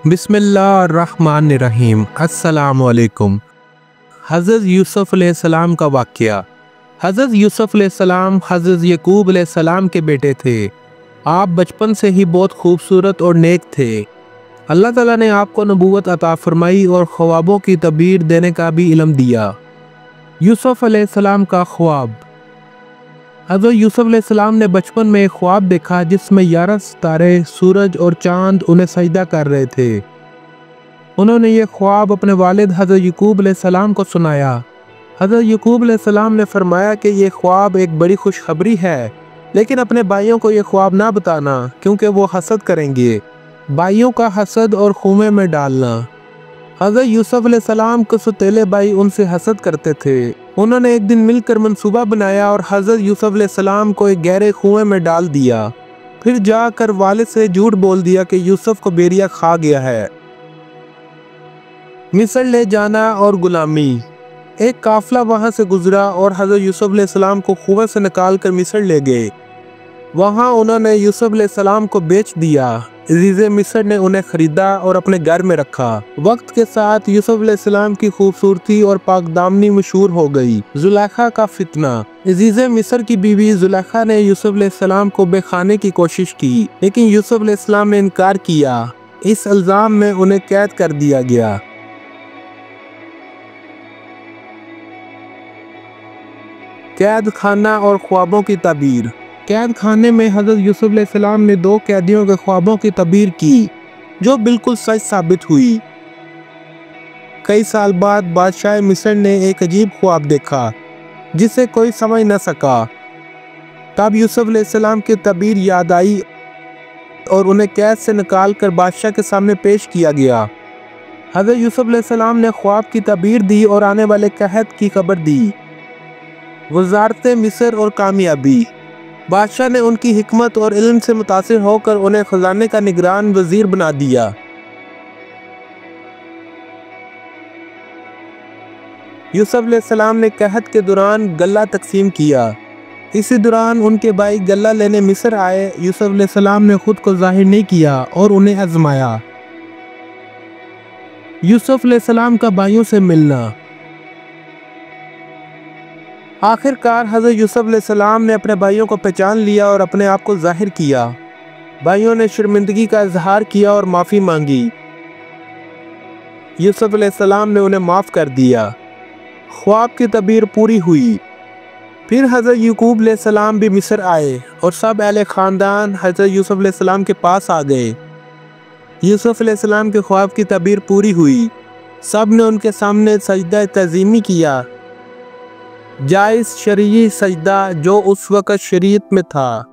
बिस्मिल्लाहिर्रहमानिर्रहीम। अस्सलामुअलैकुम। हज़रत यूसुफ़ अलैहिस्सलाम का वाक़या। हज़रत यूसुफ़ अलैहिस्सलाम हज़रत यकूब अलैहिस्सलाम के बेटे थे। आप बचपन से ही बहुत खूबसूरत और नेक थे। अल्लाह ताला ने आपको नबूवत अता फ़रमाई और ख्वाबों की तबीर देने का भी इल्म दिया। यूसुफ़ अलैहिस्सलाम का ख्वाब। हज़रत यूसुफ़ अलैहिस्सलाम ने बचपन में एक ख्वाब देखा जिसमें 11 सितारे, सूरज और चाँद उन्हें सजदा कर रहे थे। उन्होंने ये ख्वाब अपने वालिद हज़रत यकूब अलैहिस्सलाम को सुनाया। हज़रत यकूब अलैहिस्सलाम ने फरमाया कि ये ख्वाब एक बड़ी खुशखबरी है, लेकिन अपने भाइयों को ये ख्वाब ना बताना क्योंकि वो हसद करेंगे। भाइयों का हसद और खूमे में डालना। हज़रत यूसुफ़ अलैहिस्सलाम के सौतेले भाई उनसे हसद करते थे। उन्होंने एक दिन मिलकर मंसूबा बनाया और हज़रत यूसुफ़ अलैहिस्सलाम को एक गहरे कुएं में डाल दिया। फिर जाकर वालिद से झूठ बोल दिया कि यूसुफ़ को बेरिया खा गया है। मिस्र ले जाना और गुलामी। एक काफिला वहां से गुजरा और हज़रत यूसुफ़ अलैहिस्सलाम को कुएं से निकाल कर मिस्र ले गए। वहां उन्होंने यूसुफ़ अलैहिस्सलाम को बेच दिया। अज़ीज़े मिस्र ने उन्हें खरीदा और अपने घर में रखा। वक्त के साथ यूसुफ़ अलैहिस्सलाम की खूबसूरती और पाकदामनी मशहूर हो गई। जुलेखा का फितना। अज़ीज़े मिस्र की बीवी जुलेखा ने यूसुफ़ अलैहिस्सलाम को बेखाने की कोशिश की, लेकिन यूसुफ़ अलैहिस्सलाम ने इनकार किया। इस इल्ज़ाम में उन्हें कैद कर दिया गया। कैद खाना और ख्वाबों की तबीर। कैद खाने में हज़रत यूसुफ़ अलैहिस्सलाम ने 2 कैदियों के ख्वाबों की तबीर की, जो बिल्कुल सच साबित हुई। कई साल बाद बादशाह मिस्र ने एक अजीब ख्वाब देखा जिसे कोई समझ न सका। तब यूसुफ़ अलैहिस्सलाम की तबीर याद आई और उन्हें कैद से निकाल कर बादशाह के सामने पेश किया गया। हज़रत यूसुफ़ अलैहिस्सलाम ने ख्वाब की तबीर दी और आने वाले कहत की खबर दी। वज़ारत मिस्र और कामयाबी। बादशाह ने उनकी हिकमत और इल्म से मुतासिर होकर उन्हें खजाने का निगरान वजीर बना दिया। यूसुफ़ अलैहिस्सलाम ने कहत के दौरान गल्ला तकसीम किया। इसी दौरान उनके भाई गल्ला लेने मिस्र आए। यूसुफ़ अलैहिस्सलाम ने खुद को जाहिर नहीं किया और उन्हें आजमाया। यूसुफ़ अलैहिस्सलाम का भाइयों से मिलना। आखिरकार हज़रत यूसुफ़ अलैहिस्सलाम ने अपने भाइयों को पहचान लिया और अपने आप को जाहिर किया। भाइयों ने शर्मिंदगी का इजहार किया और माफ़ी मांगी। यूसुफ़ अलैहिस्सलाम ने उन्हें माफ़ कर दिया। ख्वाब की तबीर पूरी हुई। फिर हज़रत यकूब अलैहिस्सलाम भी मिस्र आए और सब अहले ख़ानदान हज़रत यूसुफ़ अलैहिस्सलाम के पास आ गए। यूसुफ़ अलैहिस्सलाम के ख्वाब की तबीर पूरी हुई। सब ने उनके सामने सजदा तज़ीमी किया, जायज़ शरई सजदा जो उस वक़्त शरीयत में था।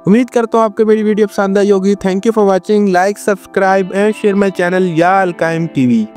उम्मीद करता हूँ आपको मेरी वीडियो पसंद आई होगी। Thank you for watching. Like, subscribe and share my channel या अल कायम टीवी।